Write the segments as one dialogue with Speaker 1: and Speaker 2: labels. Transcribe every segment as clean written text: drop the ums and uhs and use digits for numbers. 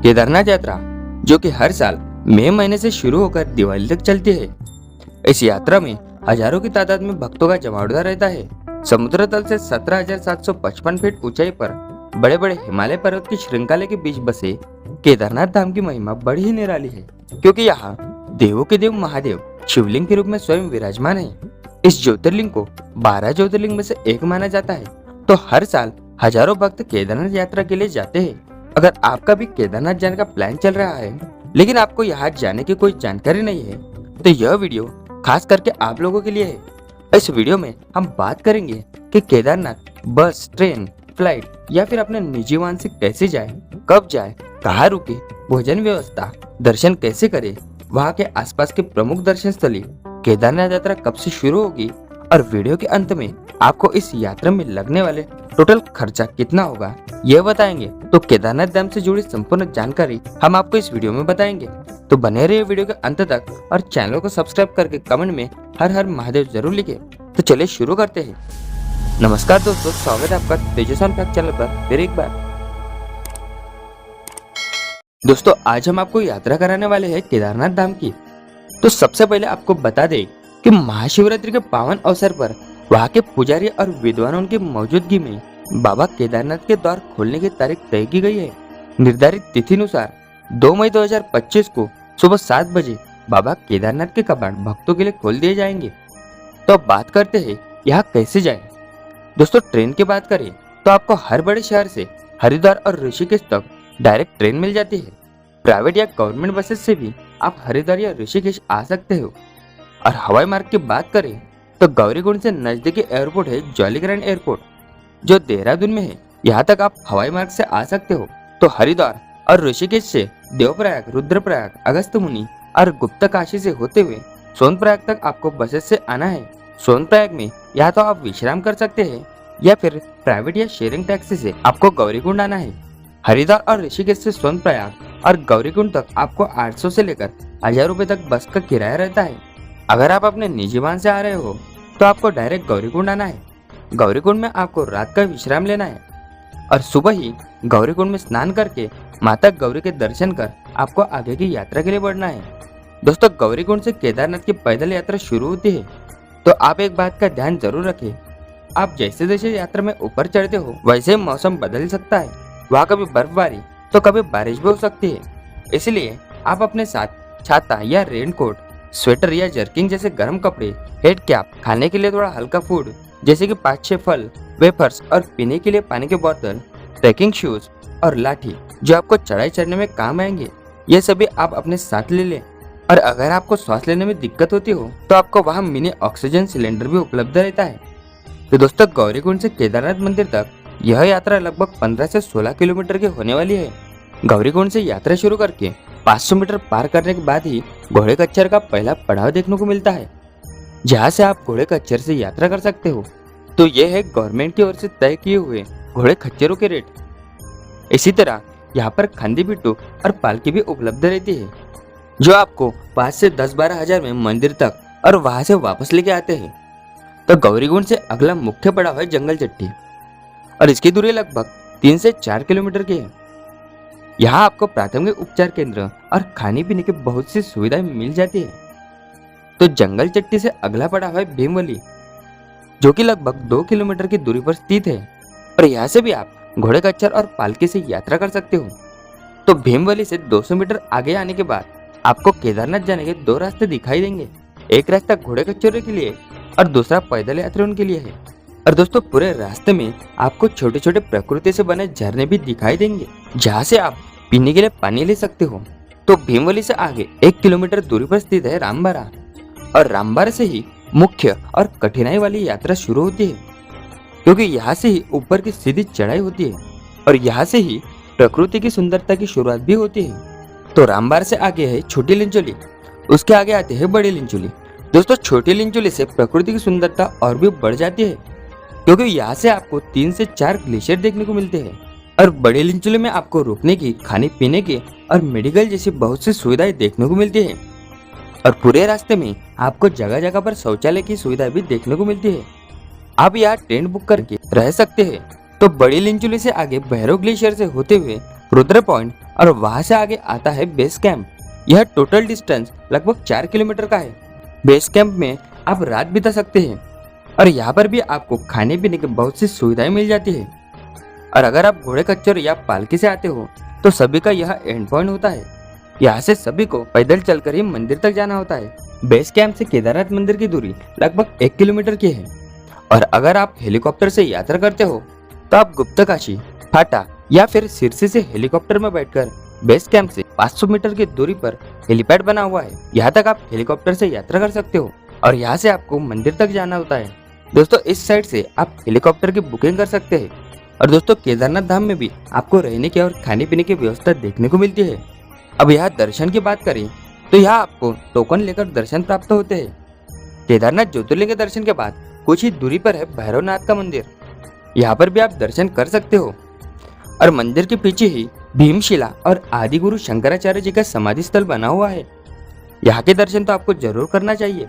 Speaker 1: केदारनाथ यात्रा जो कि हर साल मई महीने से शुरू होकर दिवाली तक चलती है। इस यात्रा में हजारों की तादाद में भक्तों का जमावड़ा रहता है। समुद्र तल से 17,755 फीट ऊंचाई पर बड़े बड़े हिमालय पर्वत की श्रृंखला के बीच बसे केदारनाथ धाम की महिमा बड़ी ही निराली है, क्योंकि यहाँ देवों के देव महादेव शिवलिंग के रूप में स्वयं विराजमान है। इस ज्योतिर्लिंग को 12 ज्योतिर्लिंग में से एक माना जाता है। तो हर साल हजारों भक्त केदारनाथ यात्रा के लिए जाते हैं। अगर आपका भी केदारनाथ जाने का प्लान चल रहा है, लेकिन आपको यहाँ जाने की कोई जानकारी नहीं है, तो यह वीडियो खास करके आप लोगों के लिए है। इस वीडियो में हम बात करेंगे कि केदारनाथ बस, ट्रेन, फ्लाइट या फिर अपने निजी वाहन से कैसे जाए, कब जाए, कहाँ रुके, भोजन व्यवस्था, दर्शन कैसे करे, वहाँ के आसपास के प्रमुख दर्शन स्थली, केदारनाथ यात्रा कब से शुरू होगी और वीडियो के अंत में आपको इस यात्रा में लगने वाले टोटल खर्चा कितना होगा यह बताएंगे। तो केदारनाथ धाम से जुड़ी संपूर्ण जानकारी हम आपको इस वीडियो में बताएंगे। तो बने रहिए वीडियो के अंत तक और चैनल को सब्सक्राइब करके कमेंट में हर हर महादेव जरूर लिखे। तो चलिए शुरू करते हैं। नमस्कार दोस्तों, स्वागत है आपका तेजस्वन फैक्ट चैनल पर फिर एक बार। दोस्तों, आज हम आपको यात्रा कराने वाले हैं केदारनाथ धाम की। तो सबसे पहले आपको बता दें कि महाशिवरात्रि के पावन अवसर पर वहाँ के पुजारी और विद्वानों की मौजूदगी में बाबा केदारनाथ के द्वार खोलने की तारीख तय की गई है। निर्धारित तिथि अनुसार 2 मई 2025 को सुबह 7 बजे बाबा केदारनाथ के कपाट भक्तों के लिए खोल दिए जाएंगे। तो अब बात करते हैं यहाँ कैसे जाएं। दोस्तों, ट्रेन की बात करें तो आपको हर बड़े शहर से हरिद्वार और ऋषिकेश तक डायरेक्ट ट्रेन मिल जाती है। प्राइवेट या गवर्नमेंट बसेस से भी आप हरिद्वार या ऋषिकेश आ सकते हो। और हवाई मार्ग की बात करें तो गौरीकुंड से नजदीकी एयरपोर्ट है जॉलीग्रांट एयरपोर्ट, जो देहरादून में है। यहाँ तक आप हवाई मार्ग से आ सकते हो। तो हरिद्वार और ऋषिकेश से देवप्रयाग, रुद्रप्रयाग, अगस्त्यमुनि और गुप्तकाशी से होते हुए सोनप्रयाग तक आपको बसेस से आना है। सोनप्रयाग में या तो आप विश्राम कर सकते हैं या फिर प्राइवेट या शेयरिंग टैक्सी से आपको गौरीकुंड आना है। हरिद्वार और ऋषिकेश से सोनप्रयाग और गौरीकुंड तक आपको 800 से लेकर 1000 रुपए तक बस का किराया रहता है। अगर आप अपने निजी वाहन से आ रहे हो तो आपको डायरेक्ट गौरीकुंड आना है। गौरीकुंड में आपको रात का विश्राम लेना है और सुबह ही गौरीकुंड में स्नान करके माता गौरी के दर्शन कर आपको आगे की यात्रा के लिए बढ़ना है। दोस्तों, गौरीकुंड से केदारनाथ की पैदल यात्रा शुरू होती है। तो आप एक बात का ध्यान जरूर रखें, आप जैसे जैसे यात्रा में ऊपर चढ़ते हो वैसे मौसम बदल सकता है। वहाँ कभी बर्फबारी तो कभी बारिश भी हो सकती है, इसलिए आप अपने साथ छाता या रेनकोट, स्वेटर या जर्किंग जैसे गर्म कपड़े, हेड कैप, खाने के लिए थोड़ा हल्का फूड जैसे कि 5-6 फल, वेफर्स और पीने के लिए पानी की बोतल, ट्रैकिंग शूज और लाठी जो आपको चढ़ाई चढ़ने में काम आएंगे, ये सभी आप अपने साथ ले लें। और अगर आपको सांस लेने में दिक्कत होती हो तो आपको वहाँ मिनी ऑक्सीजन सिलेंडर भी उपलब्ध रहता है। तो दोस्तों, गौरीकुंड से केदारनाथ मंदिर तक यह यात्रा लगभग 15 से 16 किलोमीटर की होने वाली है। गौरीकुंड से यात्रा शुरू करके 500 मीटर पार करने के बाद ही घोड़े खच्चर का पहला पड़ाव देखने को मिलता है, जहाँ से आप घोड़े खच्चर से यात्रा कर सकते हो। तो ये है गवर्नमेंट की ओर से तय किए हुए घोड़े खच्चरों के रेट। इसी तरह यहाँ पर खांदी पिट्टू और पालकी भी उपलब्ध रहती है, जो आपको 5 से 10-12 हजार में मंदिर तक और वहां से वापस लेके आते हैं। तो गौरीकुंड से अगला मुख्य पड़ाव है जंगल चट्टी और इसकी दूरी लगभग 3 से 4 किलोमीटर की है। यहाँ आपको प्राथमिक उपचार केंद्र और खाने पीने की बहुत सी सुविधाएं मिल जाती है। तो जंगल चट्टी से अगला पड़ाव है भीमवली, जो कि लगभग 2 किलोमीटर की दूरी पर स्थित है और यहाँ से भी आप घोड़े खच्चर और पालकी से यात्रा कर सकते हो। तो भीमवली से 200 मीटर आगे आने के बाद आपको केदारनाथ जाने के 2 रास्ते दिखाई देंगे। एक रास्ता घोड़े खच्चरों के लिए और दूसरा पैदल यात्रियों के लिए है। और दोस्तों, पूरे रास्ते में आपको छोटे छोटे प्रकृति से बने झरने भी दिखाई देंगे, जहाँ से आप पीने के लिए पानी ले सकते हो। तो भीमवली से आगे 1 किलोमीटर दूरी पर स्थित है रामबारा और रामबारा से ही मुख्य और कठिनाई वाली यात्रा शुरू होती है, क्योंकि यहाँ से ही ऊपर की सीधी चढ़ाई होती है और यहाँ से ही प्रकृति की सुंदरता की शुरुआत भी होती है। तो रामबारा से आगे है छोटी लिंचोली, उसके आगे आते हैं बड़ी लिंचोली। दोस्तों, छोटी लिंचोली से प्रकृति की सुंदरता और भी बढ़ जाती है, क्योंकि यहाँ से आपको 3 से 4 ग्लेशियर देखने को मिलते हैं और बड़ी लिंचोली में आपको रुकने की, खाने पीने की और मेडिकल जैसी बहुत सी सुविधाएं देखने को मिलती है। और पूरे रास्ते में आपको जगह जगह पर शौचालय की सुविधा भी देखने को मिलती है। आप यहाँ टेंट बुक करके रह सकते हैं। तो बड़ी लिंचोली से आगे भैरव ग्लेशियर से होते हुए रुद्र पॉइंट और वहां से आगे आता है बेस कैंप। यह टोटल डिस्टेंस लगभग 4 किलोमीटर का है। बेस कैंप में आप रात बिता सकते हैं और यहाँ पर भी आपको खाने पीने की बहुत सी सुविधाएं मिल जाती है। और अगर आप घोड़े खच्चर या पालकी से आते हो तो सभी का यह एंड पॉइंट होता है। यहाँ से सभी को पैदल चलकर ही मंदिर तक जाना होता है। बेस कैंप से केदारनाथ मंदिर की दूरी लगभग 1 किलोमीटर की है। और अगर आप हेलीकॉप्टर से यात्रा करते हो तो आप गुप्तकाशी, फाटा या फिर सिरसी से हेलीकॉप्टर में बैठकर बेस कैंप से 500 मीटर की दूरी पर हेलीपैड बना हुआ है, यहाँ तक आप हेलीकॉप्टर से यात्रा कर सकते हो और यहाँ से आपको मंदिर तक जाना होता है। दोस्तों इस साइड से आप हेलीकॉप्टर की बुकिंग कर सकते हैं। और दोस्तों केदारनाथ धाम में भी आपको रहने की और खाने पीने की व्यवस्था देखने को मिलती है। अब यहाँ दर्शन की बात करें तो यहाँ आपको टोकन लेकर दर्शन प्राप्त होते हैं। केदारनाथ ज्योतिर्लिंग के दर्शन के बाद कुछ ही दूरी पर है भैरवनाथ का मंदिर, यहाँ पर भी आप दर्शन कर सकते हो। और मंदिर के पीछे ही भीमशिला और आदि गुरु शंकराचार्य जी का समाधि स्थल बना हुआ है। यहाँ के दर्शन तो आपको जरूर करना चाहिए।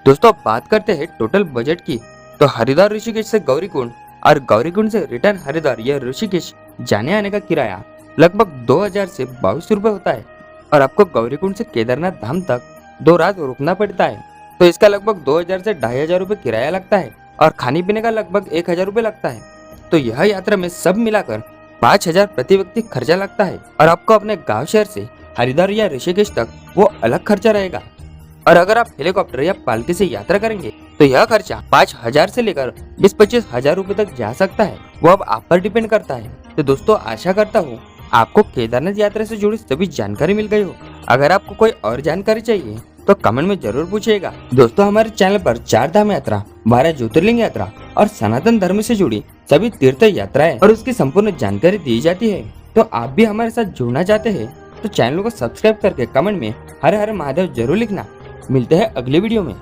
Speaker 1: दोस्तों अब बात करते हैं टोटल बजट की, तो हरिद्वार ऋषिकेश से गौरीकुंड और गौरीकुंड से रिटर्न हरिद्वार या ऋषिकेश जाने आने का किराया लगभग 2000 से 2200 रुपए होता है। और आपको गौरीकुंड से केदारनाथ धाम तक 2 रात रुकना पड़ता है, तो इसका लगभग 2000 से 2500 रुपए किराया लगता है और खाने पीने का लगभग 1000 रुपए लगता है। तो यह यात्रा में सब मिलाकर 5000 प्रति व्यक्ति खर्चा लगता है। और आपको अपने गांव शहर से हरिद्वार या ऋषिकेश तक वो अलग खर्चा रहेगा। और अगर आप हेलीकॉप्टर या पालकी से यात्रा करेंगे तो यह खर्चा 5000 से लेकर 20-25 हजार रुपए तक जा सकता है, वो अब आप पर डिपेंड करता है। तो दोस्तों आशा करता हूँ आपको केदारनाथ यात्रा से जुड़ी सभी जानकारी मिल गई हो। अगर आपको कोई और जानकारी चाहिए तो कमेंट में जरूर पूछिएगा। दोस्तों हमारे चैनल पर 4 धाम यात्रा, 12 ज्योतिर्लिंग यात्रा और सनातन धर्म से जुड़ी सभी तीर्थ यात्राएं और उसकी संपूर्ण जानकारी दी जाती है। तो आप भी हमारे साथ जुड़ना चाहते हैं तो चैनल को सब्सक्राइब करके कमेंट में हर हर महादेव जरूर लिखना। मिलते हैं अगले वीडियो में।